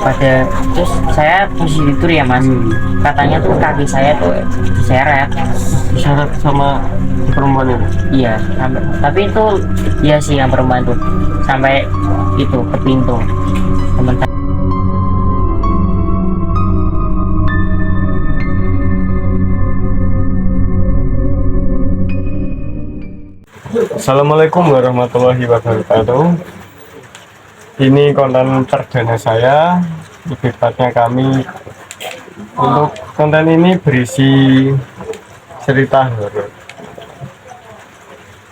pada terus saya posisi tidur ya mas, katanya tuh kaki saya tuh diseret sama perempuan ini. iya sampai, tapi itu iya sih yang perempuan tuh sampai itu ke pintu teman saya. Assalamualaikum warahmatullahi wabarakatuh. Ini konten perdana saya, lebih tepatnya kami. Untuk konten ini berisi cerita horor.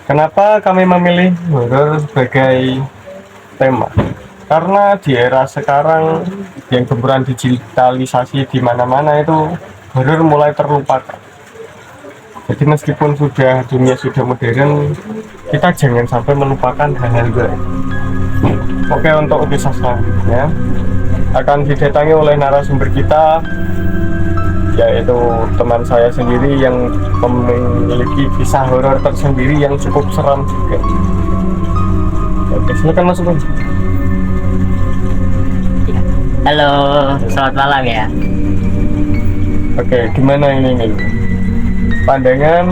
Kenapa kami memilih horor sebagai tema? Karena di era sekarang yang gempuran digitalisasi di mana-mana itu horor mulai terlupakan. Jadi meskipun dunia sudah modern, kita jangan sampai melupakan hal-hal baik. Oke, untuk kisah selanjutnya akan didatangi oleh narasumber kita, yaitu teman saya sendiri yang memiliki kisah horor tersendiri yang cukup seram juga. Oke, silakan masuk. Halo, selamat malam ya. Oke, gimana ini pandangan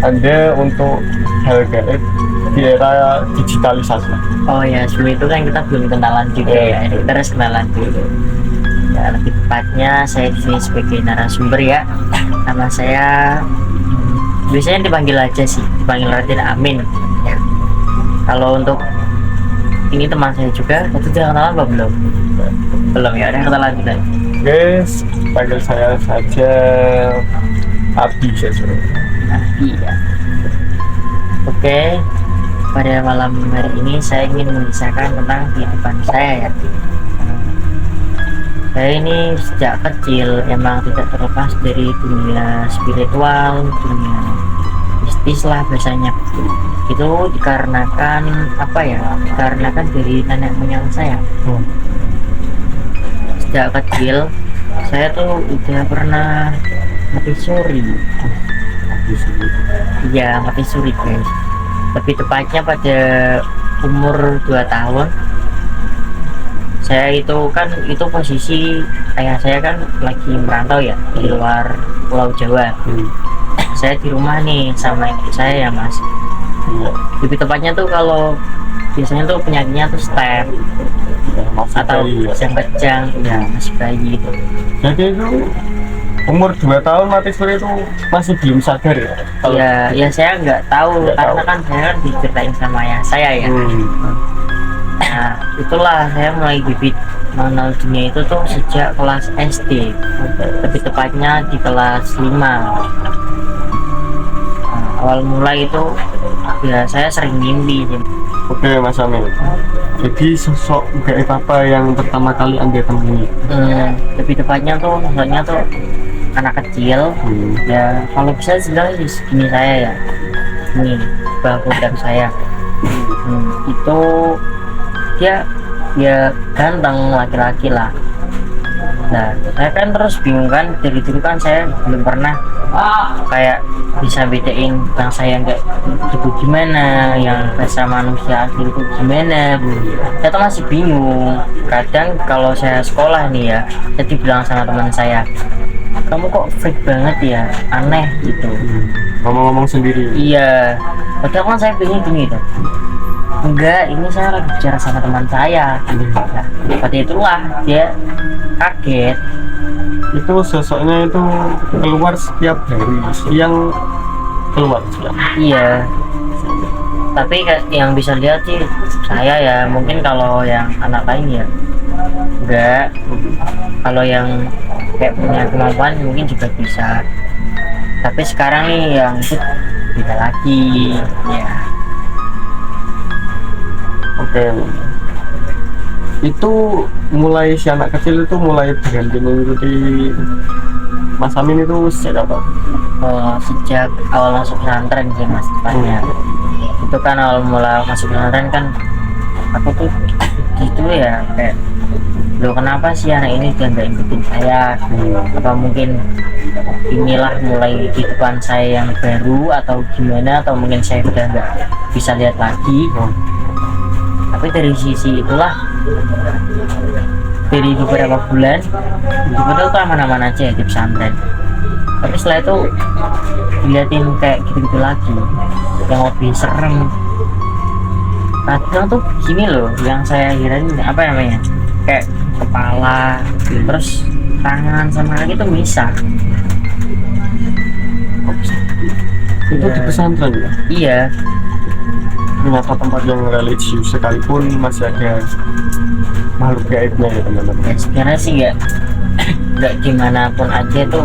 Anda untuk hal gaib di era digitalisasi? Oh ya, sebelum itu kan kita belum kenalan juga ya. Kita harus kenalan dulu. Ya, lebih tepatnya saya di sini sebagai narasumber ya. Nama saya biasanya dipanggil aja sih, dipanggil Raden Amin. Ya. Kalau untuk ini teman saya juga, itu sudah kenalan apa belum? Belum ya, udah kenalan juga. Guys, panggil saya saja Abi saja. Iya. Oke, pada malam hari ini saya ingin mengisahkan tentang kehidupan saya ya. Saya ini sejak kecil emang tidak terlepas dari dunia spiritual, dunia mistis lah biasanya. Itu dikarenakan apa ya? Dikarenakan dari nenek moyang saya. Sejak kecil saya tuh udah pernah mati suri. Iya, mati suri guys. Lebih tepatnya pada umur 2 tahun. Saya itu kan, itu posisi ayah saya kan lagi merantau ya di luar Pulau Jawa. Saya di rumah nih sama ibu saya ya mas. Lebih tepatnya tuh kalau biasanya tuh penyakitnya tuh step atau kejang-kejang ya, masih bayi itu. Jadi itu umur 2 tahun mati suri itu masih belum sadar ya? Ya saya nggak tahu karena kan saya kan diceritain sama ayah saya ya. Nah itulah saya mulai bibit mengenal dunia itu tuh sejak kelas SD, lebih tepatnya di kelas 5. Awal mulai itu ya saya sering mimpi. Oke Mas Amin, jadi sosok gaib apa yang pertama kali Anda temui? Lebih tepatnya tuh sosoknya tuh anak kecil. Ya kalau bisa dibilang segini saya ya, ini bahu dan saya. Itu dia ya ganteng laki-laki lah. Nah saya kan terus bingung kan, dari dulu kan saya belum pernah kayak bisa bedain bangsa yang kayak itu gimana, yang bahasa manusia asli itu gimana. Saya tuh masih bingung. Kadang kalau saya sekolah nih ya, jadi bilang sama teman saya, kamu kok freak banget ya, aneh gitu. Ngomong-ngomong sendiri? Iya, padahal kan saya pengen gini tuh, enggak, ini saya lagi bicara sama teman saya. Nah, pada itulah dia kaget. Itu sosoknya itu keluar setiap hari, siang keluar siang? Iya, tapi yang bisa lihat sih saya ya, mungkin kalau yang anak lain ya enggak. Kalau yang kayak punya kemampuan mungkin juga bisa, tapi sekarang nih yang itu beda lagi ya. Oke. Itu mulai si anak kecil itu mulai berhenti mengikuti Mas Amin itu sejak apa? Sejak awal masuk pesantren sih mas tepatnya. Itu kan awal mula masuk pesantren kan aku tuh gitu ya, kayak loh kenapa sih anak ini dia nggak ikutin saya? Apa mungkin inilah mulai kehidupan saya yang baru atau gimana, atau mungkin saya udah nggak bisa lihat lagi. Tapi dari sisi itulah dari beberapa bulan betul tuh aman-aman aja di pesantren, tapi setelah itu diliatin kayak gitu-gitu lagi yang lebih serem. Kadang tuh gini loh, yang saya kirain apa namanya, kayak kepala terus tangan sama kaki tuh misah. Itu di pesantren ya? Iya, Ternyata tempat yang religius sekalipun masih ada makhluk gaibnya ya teman-teman. ya sebenarnya sih nggak gimana pun aja tuh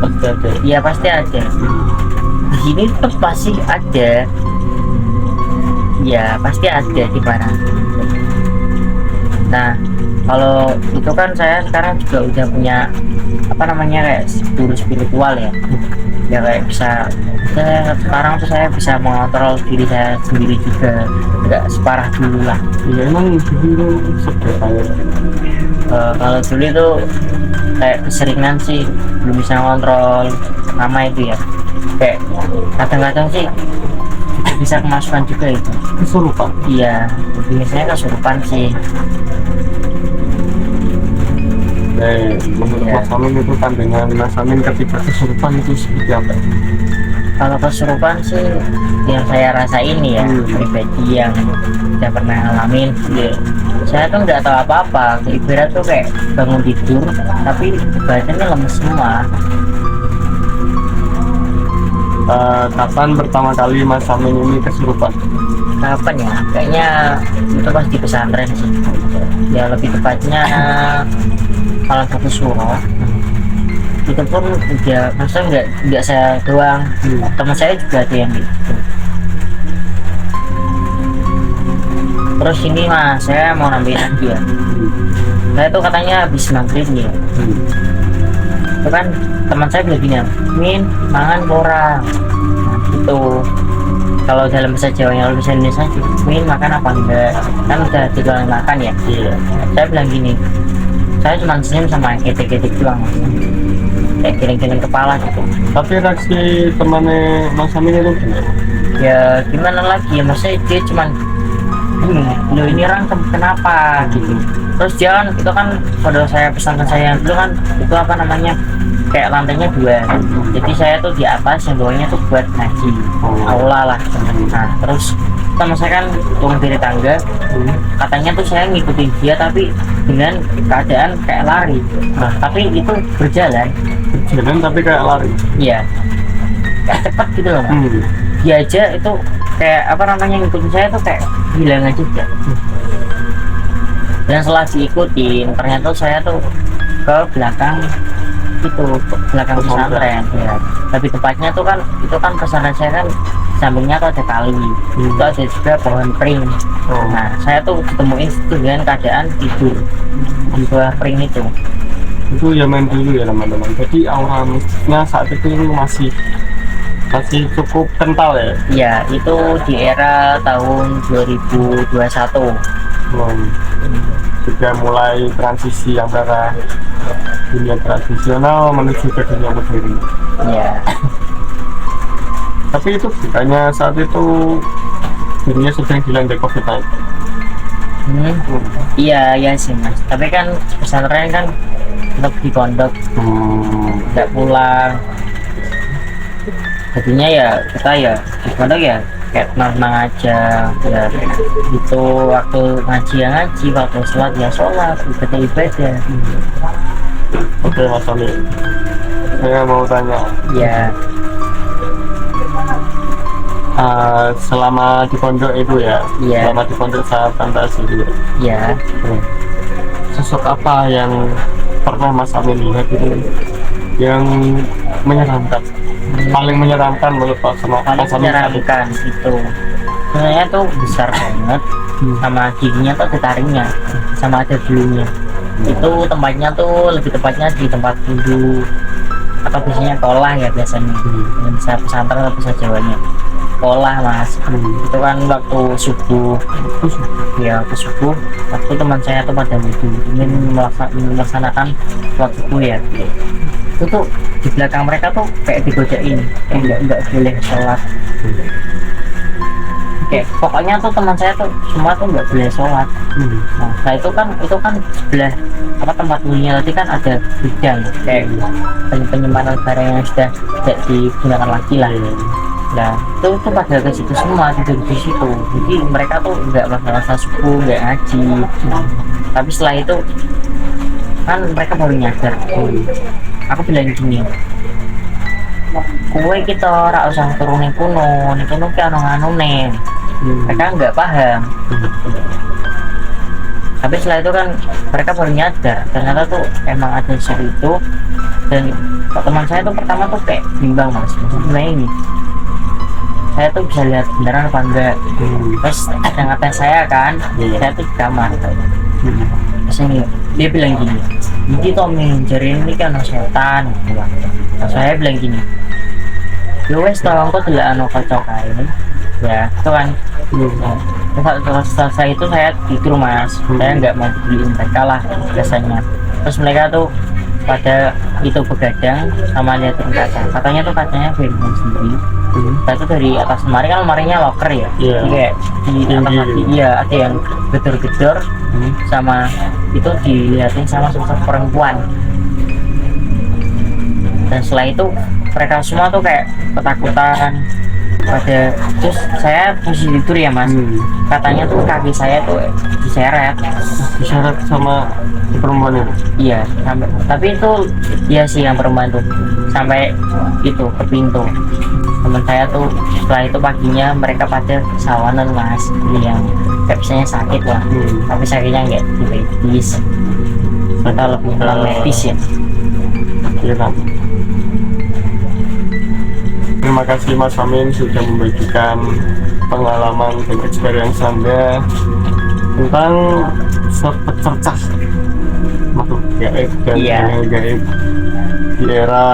Pasti ada. ya pasti ada. Di sini tuh pasti ada, ya pasti ada di barang. Nah kalau itu kan saya sekarang juga udah punya apa namanya kayak guru spiritual ya, ya kayak sekarang tuh saya bisa mengontrol diri saya sendiri juga, nggak separah dulu lah. Iya emang dulu seberapa ya? Kalau dulu itu kayak keseringan sih belum bisa ngontrol nama itu ya, kayak kadang-kadang sih bisa kemasukan juga itu. Kesurupan. Iya, biasanya kesurupan sih. Menurut Iya. Mas Amin itu pandangan Mas Amin ketika kesurupan itu seperti apa? Kalau kesurupan sih yang saya rasain ya, pribadi yang udah pernah ngalamin, ya, saya tuh nggak tahu apa-apa. Ibarat tuh kayak bangun tidur tapi badannya lemes semua. Kapan pertama kali Mas Amin ini kesurupan? Kapan ya? Kayaknya itu pas di pesantren sih. Ya lebih tepatnya salah satu surah. Itu pun udah, maksudnya nggak saya doang, teman saya juga ada yang gitu. Terus ini mas, saya mau nambahin lagi ya. Saya tuh katanya habis maghrib nih. Itu kan teman saya bilang gini, Min, mangan orang. Itu kalau dalam bahasa Jawa yang bahasa Indonesia, Min makan apa enggak? Kan udah dijualan makan ya. Iya. Saya bilang gini, saya cuma senyum sama ketik-ketik doang, kayak giling-giling kepala gitu. Tapi reaksi temannya Mas Amin itu gimana? Ya gimana lagi ya, maksudnya dia cuman lo ini orang kenapa gitu. Terus dia kan itu kan pada saya pesantren saya yang dulu kan itu apa namanya kayak lantainya 2, jadi saya tuh di atas, yang bawahnya tuh buat ngaji, aula lah. Nah terus sama saya kan turun dari tangga, katanya tuh saya ngikutin dia tapi dengan keadaan kayak lari. Nah tapi itu berjalan tapi kayak lari. iya, kayak cepat gitu loh Mas. Dia aja itu kayak apa namanya ngikutin saya tuh kayak hilang aja ya. Dan setelah diikutin ternyata saya tuh ke belakang itu, belakang pesantren ya. Tapi tepatnya tuh kan itu kan pesantren saya kan sampingnya tuh ada kali, itu ada juga pohon pring. Nah saya tuh ditemuin itu dengan keadaan tidur di bawah pring itu. Itu zaman dulu ya teman-teman. Jadi aura mistisnya saat itu masih cukup kental ya. Iya, itu di era tahun 2021. Sudah mulai transisi antara dunia tradisional menuju ke dunia modern. Iya. Tapi itu bukannya saat itu dunia sedang dilanda COVID-19. Iya, iya sih mas. Tapi kan pesantren kan tetap di pondok, nggak pulang. Jadinya ya kita ya di pondok ya kayak tenang aja ya, itu waktu ngaji ya ngaji, waktu sholat ya sholat, ibadah ibadah. Oke Mas Amin, saya mau tanya, Ya selama di pondok itu ya, Iya. selama di pondok saat fantasi itu, ya sosok apa yang pernah Mas Amin lihat itu yang menyeramkan, paling menyeramkan menurut Mas paling Amin saat itu? menyeramkan itu sebenarnya tuh besar banget, sama giginya tuh ada taringnya, sama ada bulunya. Itu tempatnya tuh lebih tepatnya di tempat wudhu atau biasanya kolah ya biasanya, dengan bisa pesantren atau bisa Jawanya kolah mas. Itu kan waktu subuh ya, waktu subuh waktu teman saya tuh pada wudhu ingin melaksanakan sholat subuh ya, itu tuh di belakang mereka tuh kayak digodain, kayak nggak boleh sholat. kayak pokoknya tuh teman saya tuh semua tuh nggak boleh sholat. Nah itu kan sebelah apa tempat wudunya tadi kan ada gudang kayak penyimpanan barang yang sudah tidak digunakan lagi lah. Nah itu pada ke situ semua, tidur di situ. Jadi mereka tuh nggak masa subuh, nggak ngaji. Tapi setelah itu kan mereka baru nyadar. Aku bilang gini, kue kita ora usah turunin kuno ki ana nganune. Mereka nggak paham. Tapi setelah itu kan mereka baru nyadar ternyata tuh emang ada sesuatu itu. Dan teman saya tuh pertama tuh kayak bimbang mas, maksudnya ini saya tuh bisa lihat beneran apa enggak. Terus ada ngatain saya kan, saya tuh di kamar. Terus ini dia bilang gini, ini Tommy jari ini kan setan. Nah, saya bilang gini, yo wes tolong kok tidak anu kocok kain ya itu kan. Terus selesai itu saya tidur mas, saya nggak mau beliin mereka lah biasanya. Terus mereka tuh pada itu begadang sama liatin kaca, katanya tuh kacanya bermain sendiri. Itu dari atas lemari, kan lemarinya locker ya, kayak di atas lagi iya ada yang gedor-gedor sama itu dilihatin sama sosok perempuan. Dan setelah itu mereka semua tuh kayak ketakutan pada. Terus saya posisi tidur ya mas, katanya tuh kaki saya tuh diseret sama perempuan itu. Iya sampai, tapi itu iya sih yang perempuan tuh sampai itu ke pintu. Teman saya tuh setelah itu paginya mereka pada sawanan mas, yang biasanya sakit lah. Tapi sakitnya nggak tipis, mereka lebih medis ya. Iya. Terima kasih Mas Amin sudah membagikan pengalaman dan experience Anda tentang secercah makhluk gaib dan hal gaib di era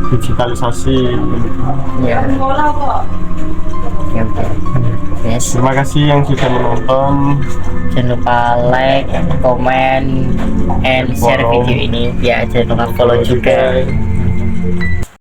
digitalisasi. Iya. Oke. Yes. Terima kasih yang sudah menonton. Jangan lupa like, comment, and share video ini. Ya, jangan lupa follow juga.